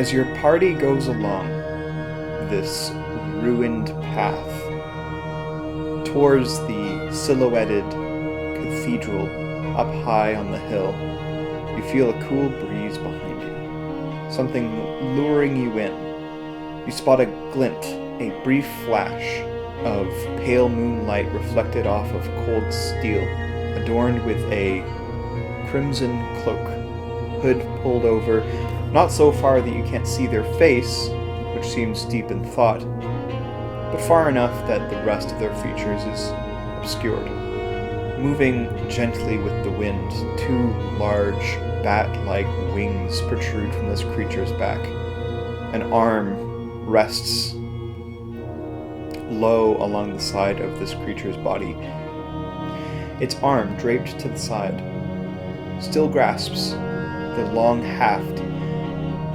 As your party goes along this ruined path towards the silhouetted cathedral up high on the hill, you feel a cool breeze behind you, something luring you in. You spot a glint, a brief flash of pale moonlight reflected off of cold steel, adorned with a crimson cloak, hood pulled over, not so far that you can't see their face, which seems deep in thought, but far enough that the rest of their features is obscured. Moving gently with the wind, two large, bat-like wings protrude from this creature's back. An arm rests low along the side of this creature's body. Its arm, draped to the side, still grasps the long haft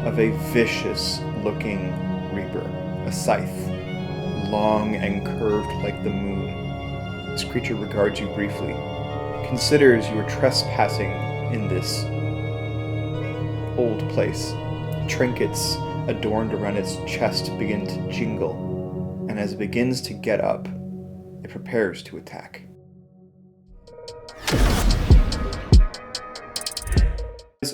of a vicious-looking reaper, a scythe, long and curved like the moon. This creature regards you briefly, considers you are trespassing in this old place. Trinkets adorned around its chest begin to jingle, and as it begins to get up, it prepares to attack.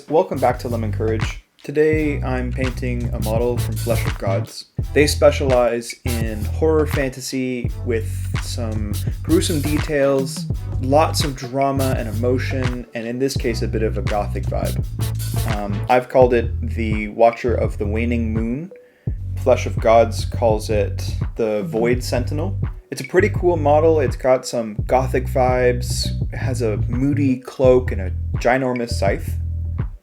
Welcome back to Lemon Courage. Today I'm painting a model from Flesh of Gods. They specialize in horror fantasy with some gruesome details, lots of drama and emotion, and in this case a bit of a gothic vibe. I've called it the Watcher of the Waning Moon. Flesh of Gods calls it the Void Sentinel. It's a pretty cool model. It's got some gothic vibes, it has a moody cloak and a ginormous scythe.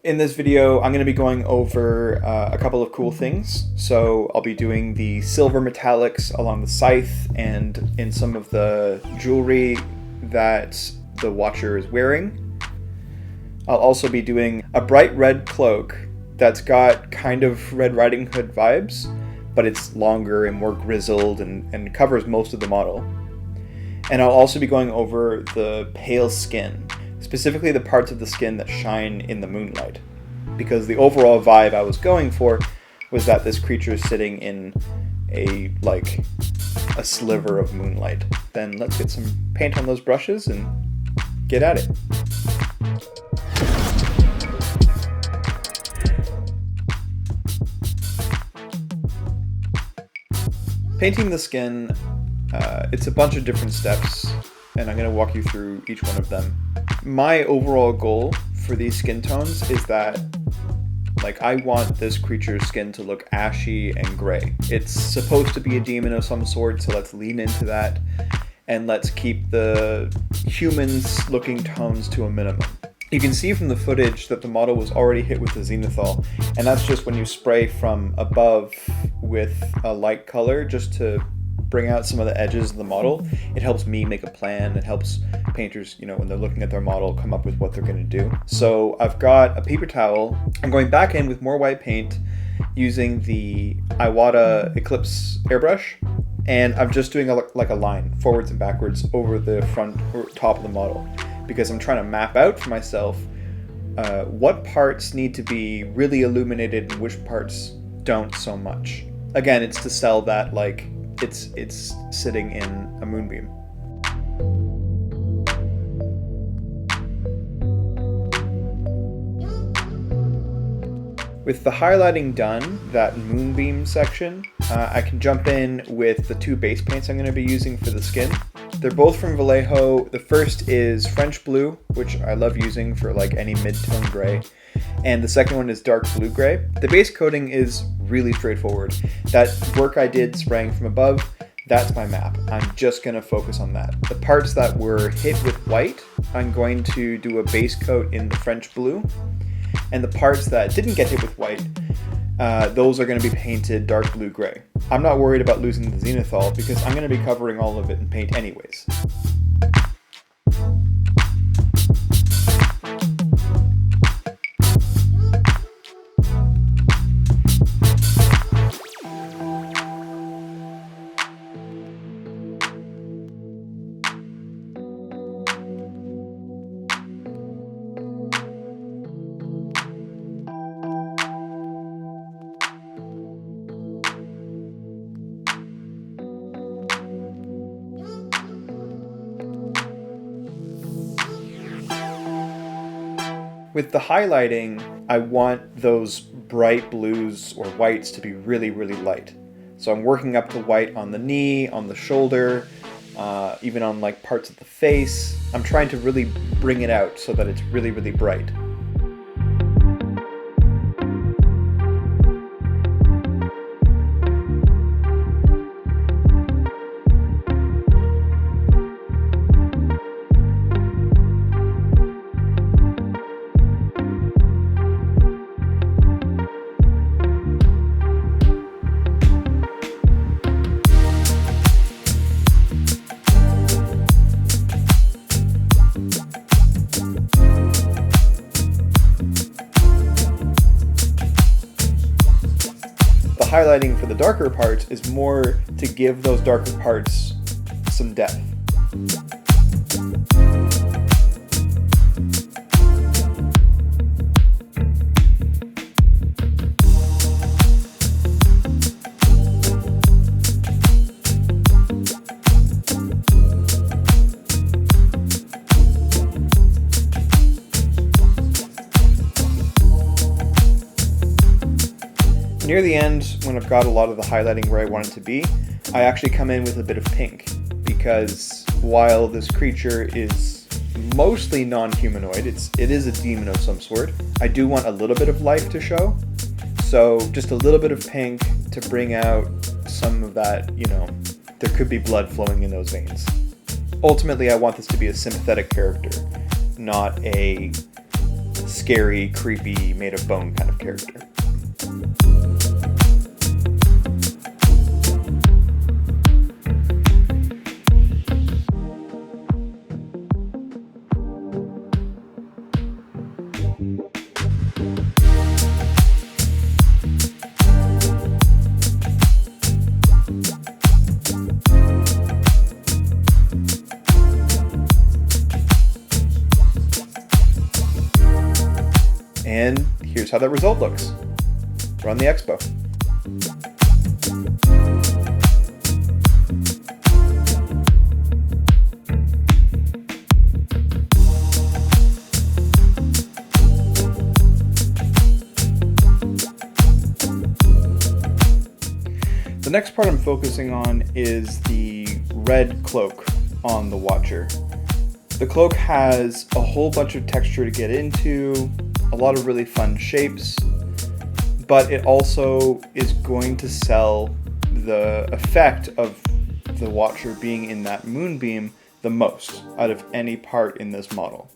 In this video, I'm going to be going over a couple of cool things. So I'll be doing the silver metallics along the scythe and in some of the jewelry that the Watcher is wearing. I'll also be doing a bright red cloak that's got kind of Red Riding Hood vibes, but it's longer and more grizzled and covers most of the model. And I'll also be going over the pale skin, specifically the parts of the skin that shine in the moonlight, because the overall vibe I was going for was that this creature is sitting in a sliver of moonlight. Then let's get some paint on those brushes and get at it. Painting the skin, it's a bunch of different steps, and I'm going to walk you through each one of them. My overall goal for these skin tones is that I want this creature's skin to look ashy and gray. It's supposed to be a demon of some sort, so let's lean into that and let's keep the humans looking tones to a minimum. You can see from the footage that the model was already hit with the zenithal, and that's just when you spray from above with a light color just to bring out some of the edges of the model. It helps me make a plan. It helps painters, when they're looking at their model, come up with what they're going to do. So I've got a paper towel. I'm going back in with more white paint using the Iwata Eclipse airbrush, and I'm just doing a line forwards and backwards over the front or top of the model, because I'm trying to map out for myself what parts need to be really illuminated and which parts don't so much. Again, it's to sell that it's sitting in a moonbeam. With the highlighting done, that moonbeam section, I can jump in with the two base paints I'm going to be using for the skin. They're both from Vallejo. The first is French Blue, which I love using for any mid-tone gray. And the second one is dark blue gray. The base coating is really straightforward. That work I did spraying from above, that's my map. I'm just going to focus on that. The parts that were hit with white, I'm going to do a base coat in the French Blue. And the parts that didn't get hit with white, those are going to be painted dark blue gray. I'm not worried about losing the zenithal because I'm going to be covering all of it in paint anyways. With the highlighting, I want those bright blues or whites to be really, really light. So I'm working up to white on the knee, on the shoulder, even on like parts of the face. I'm trying to really bring it out so that it's really, really bright. Highlighting for the darker parts is more to give those darker parts some depth. Near the end, when I've got a lot of the highlighting where I want it to be, I actually come in with a bit of pink, because while this creature is mostly non-humanoid, it is a demon of some sort, I do want a little bit of life to show. So just a little bit of pink to bring out some of that, there could be blood flowing in those veins. Ultimately, I want this to be a sympathetic character, not a scary, creepy, made of bone kind of character. And here's how that result looks. Run the expo. The next part I'm focusing on is the red cloak on the Watcher. The cloak has a whole bunch of texture to get into, a lot of really fun shapes, but it also is going to sell the effect of the Watcher being in that moonbeam the most out of any part in this model.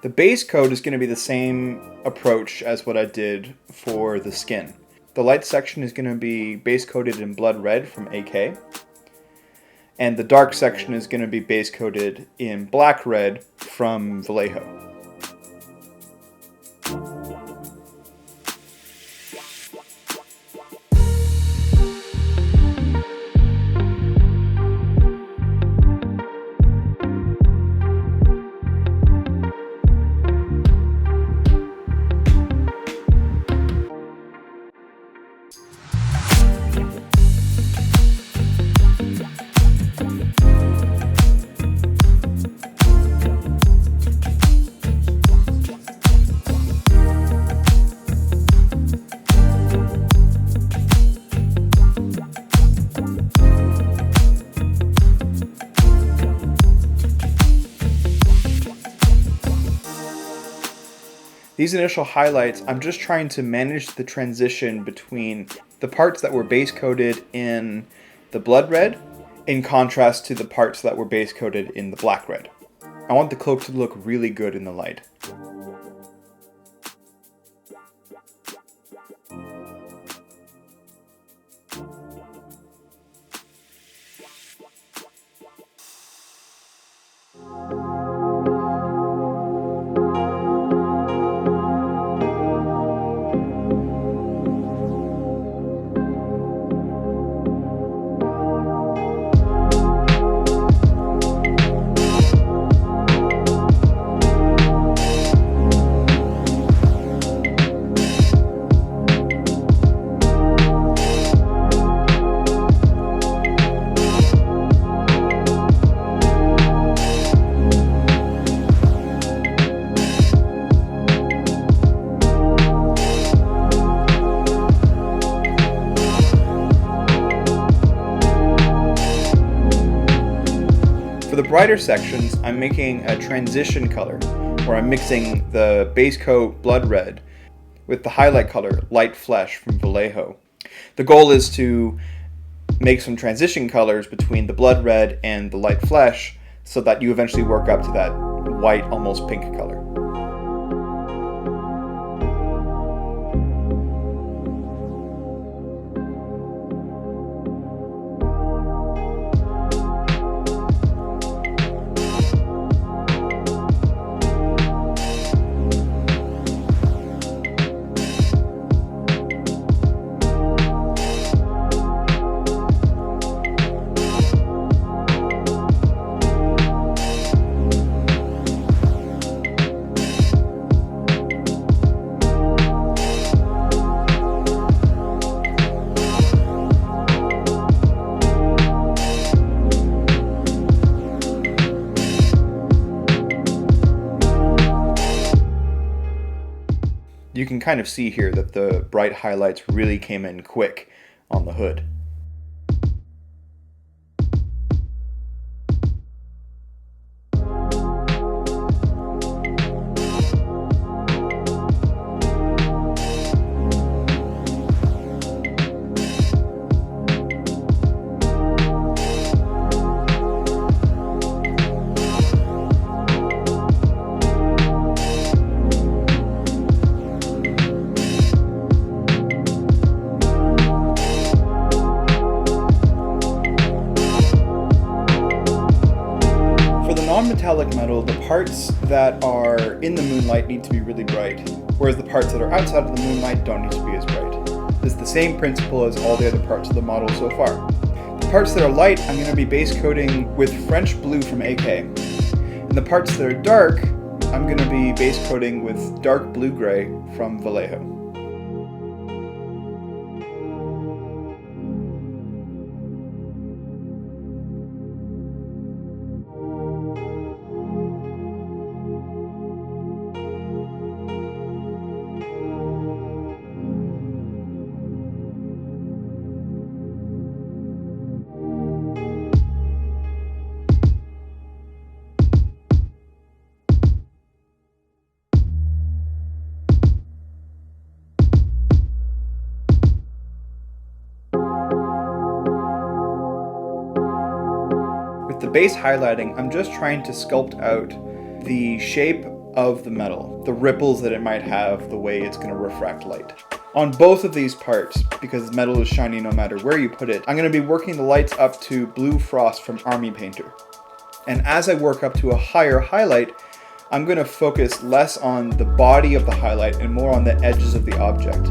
The base coat is going to be the same approach as what I did for the skin. The light section is going to be base coated in blood red from AK, and the dark section is going to be base coated in black red from Vallejo. These initial highlights, I'm just trying to manage the transition between the parts that were base coated in the blood red in contrast to the parts that were base coated in the black red. I want the cloak to look really good in the light. For the brighter sections, I'm making a transition color, where I'm mixing the base coat blood red with the highlight color light flesh from Vallejo. The goal is to make some transition colors between the blood red and the light flesh so that you eventually work up to that white, almost pink color. You can kind of see here that the bright highlights really came in quick on the hood. Non-metallic metal, the parts that are in the moonlight need to be really bright, whereas the parts that are outside of the moonlight don't need to be as bright. This is the same principle as all the other parts of the model so far. The parts that are light, I'm going to be base coating with French blue from AK. And the parts that are dark, I'm going to be base coating with dark blue-gray from Vallejo. With the base highlighting, I'm just trying to sculpt out the shape of the metal, the ripples that it might have, the way it's going to refract light. On both of these parts, because metal is shiny no matter where you put it, I'm going to be working the lights up to Blue Frost from Army Painter. And as I work up to a higher highlight, I'm going to focus less on the body of the highlight and more on the edges of the object.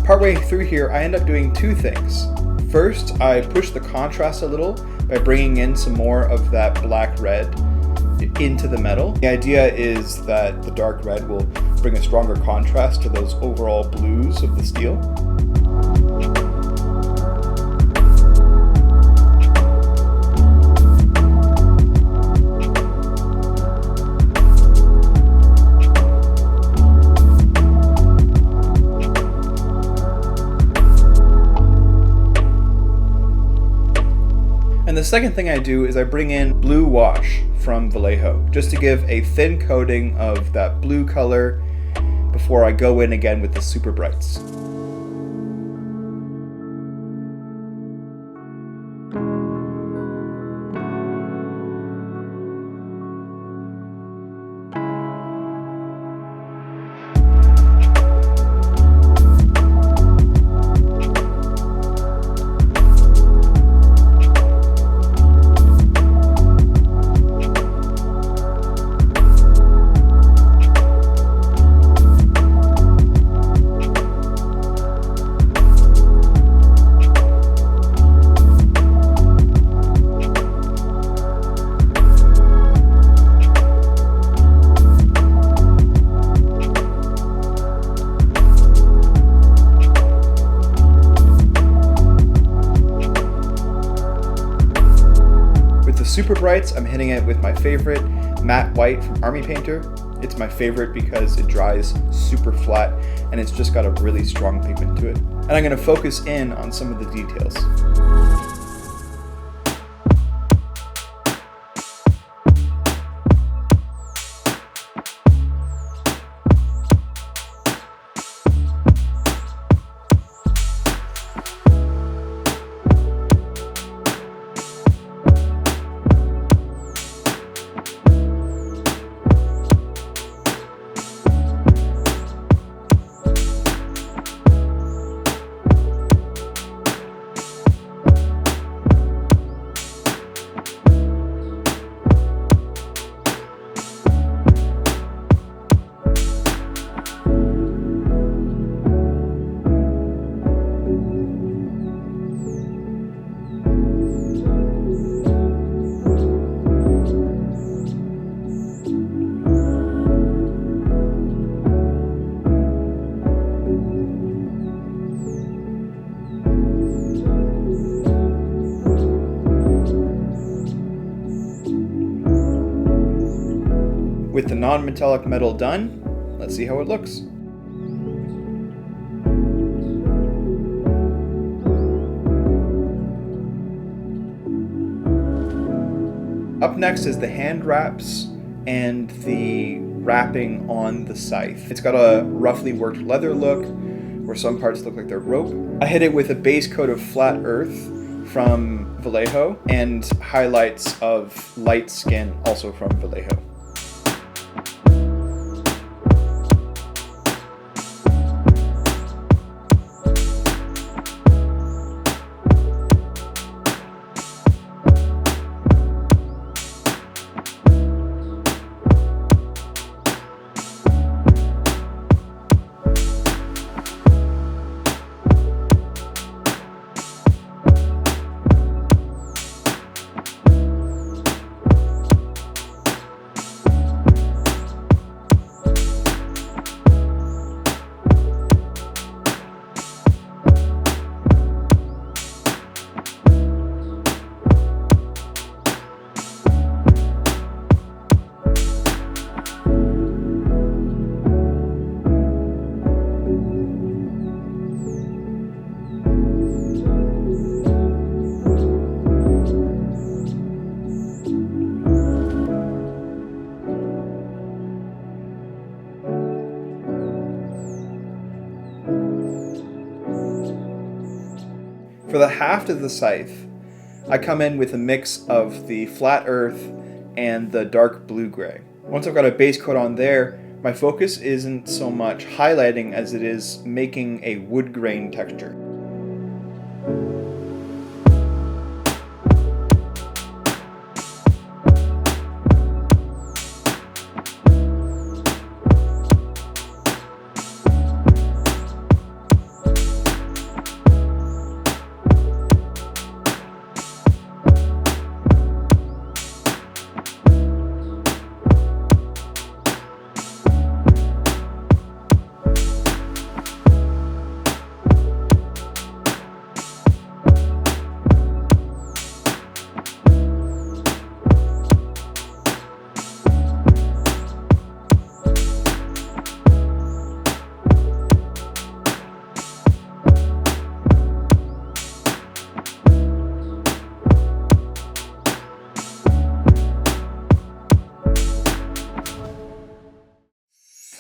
Partway through here, I end up doing two things. First, I push the contrast a little by bringing in some more of that black red into the metal. The idea is that the dark red will bring a stronger contrast to those overall blues of the steel. And the second thing I do is I bring in blue wash from Vallejo, just to give a thin coating of that blue color before I go in again with the super brights. Super brights, I'm hitting it with my favorite matte white from Army Painter. It's my favorite because it dries super flat and it's just got a really strong pigment to it. And I'm going to focus in on some of the details. With the non-metallic metal done, let's see how it looks. Up next is the hand wraps and the wrapping on the scythe. It's got a roughly worked leather look, where some parts look like they're rope. I hit it with a base coat of flat earth from Vallejo and highlights of light skin, also from Vallejo. For the haft of the scythe, I come in with a mix of the flat earth and the dark blue-gray. Once I've got a base coat on there, my focus isn't so much highlighting as it is making a wood grain texture.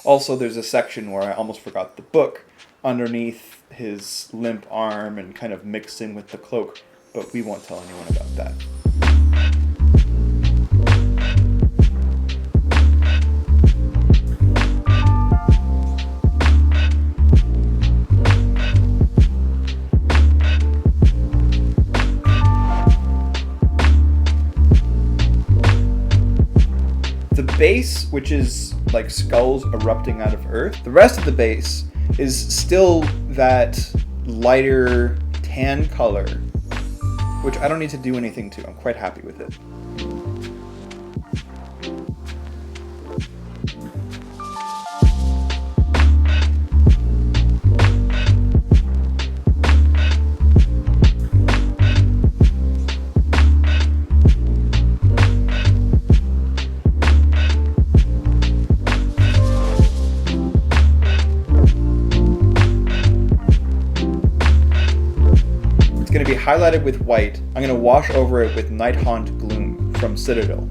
Also, there's a section where I almost forgot the book underneath his limp arm and kind of mixed in with the cloak, but we won't tell anyone about that. The base, which is like skulls erupting out of earth, the rest of the base is still that lighter tan color, which I don't need to do anything to. I'm quite happy with it. Going to be highlighted with white. I'm going to wash over it with Night Haunt Gloom from Citadel.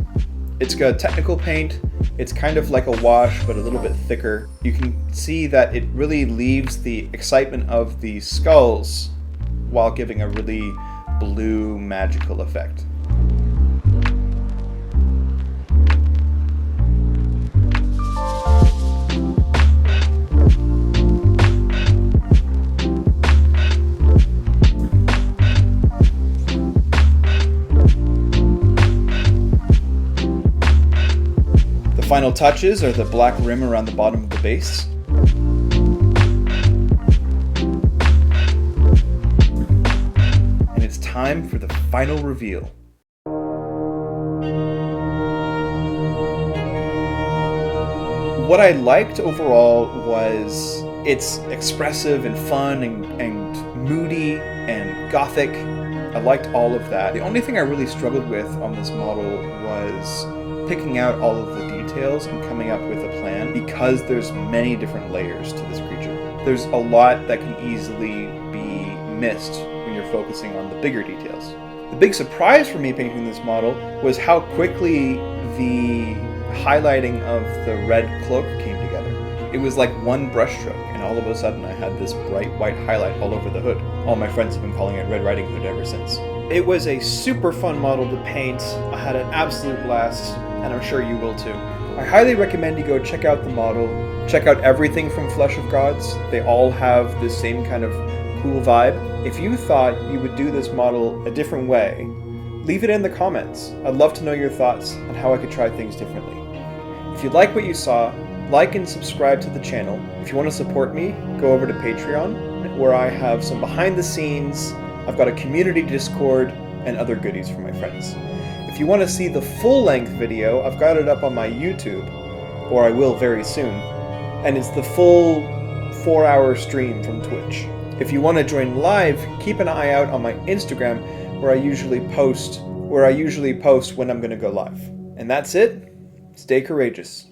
It's got technical paint. It's kind of like a wash, but a little bit thicker. You can see that it really leaves the excitement of the skulls while giving a really blue magical effect. Final touches are the black rim around the bottom of the base. And it's time for the final reveal. What I liked overall was it's expressive and fun and moody and gothic. I liked all of that. The only thing I really struggled with on this model was picking out all of the details and coming up with a plan, because there's many different layers to this creature. There's a lot that can easily be missed when you're focusing on the bigger details. The big surprise for me painting this model was how quickly the highlighting of the red cloak came together. It was like one brushstroke, and all of a sudden I had this bright white highlight all over the hood. All my friends have been calling it Red Riding Hood ever since. It was a super fun model to paint. I had an absolute blast, and I'm sure you will too. I highly recommend you go check out the model, check out everything from Flesh of Gods. They all have the same kind of cool vibe. If you thought you would do this model a different way, leave it in the comments. I'd love to know your thoughts on how I could try things differently. If you like what you saw, like and subscribe to the channel. If you want to support me, go over to Patreon, where I have some behind the scenes. I've got a community Discord and other goodies for my friends. If you want to see the full-length video, I've got it up on my YouTube, or I will very soon, and it's the full 4-hour stream from Twitch. If you want to join live, keep an eye out on my Instagram, where I usually post when I'm going to go live. And that's it. Stay courageous.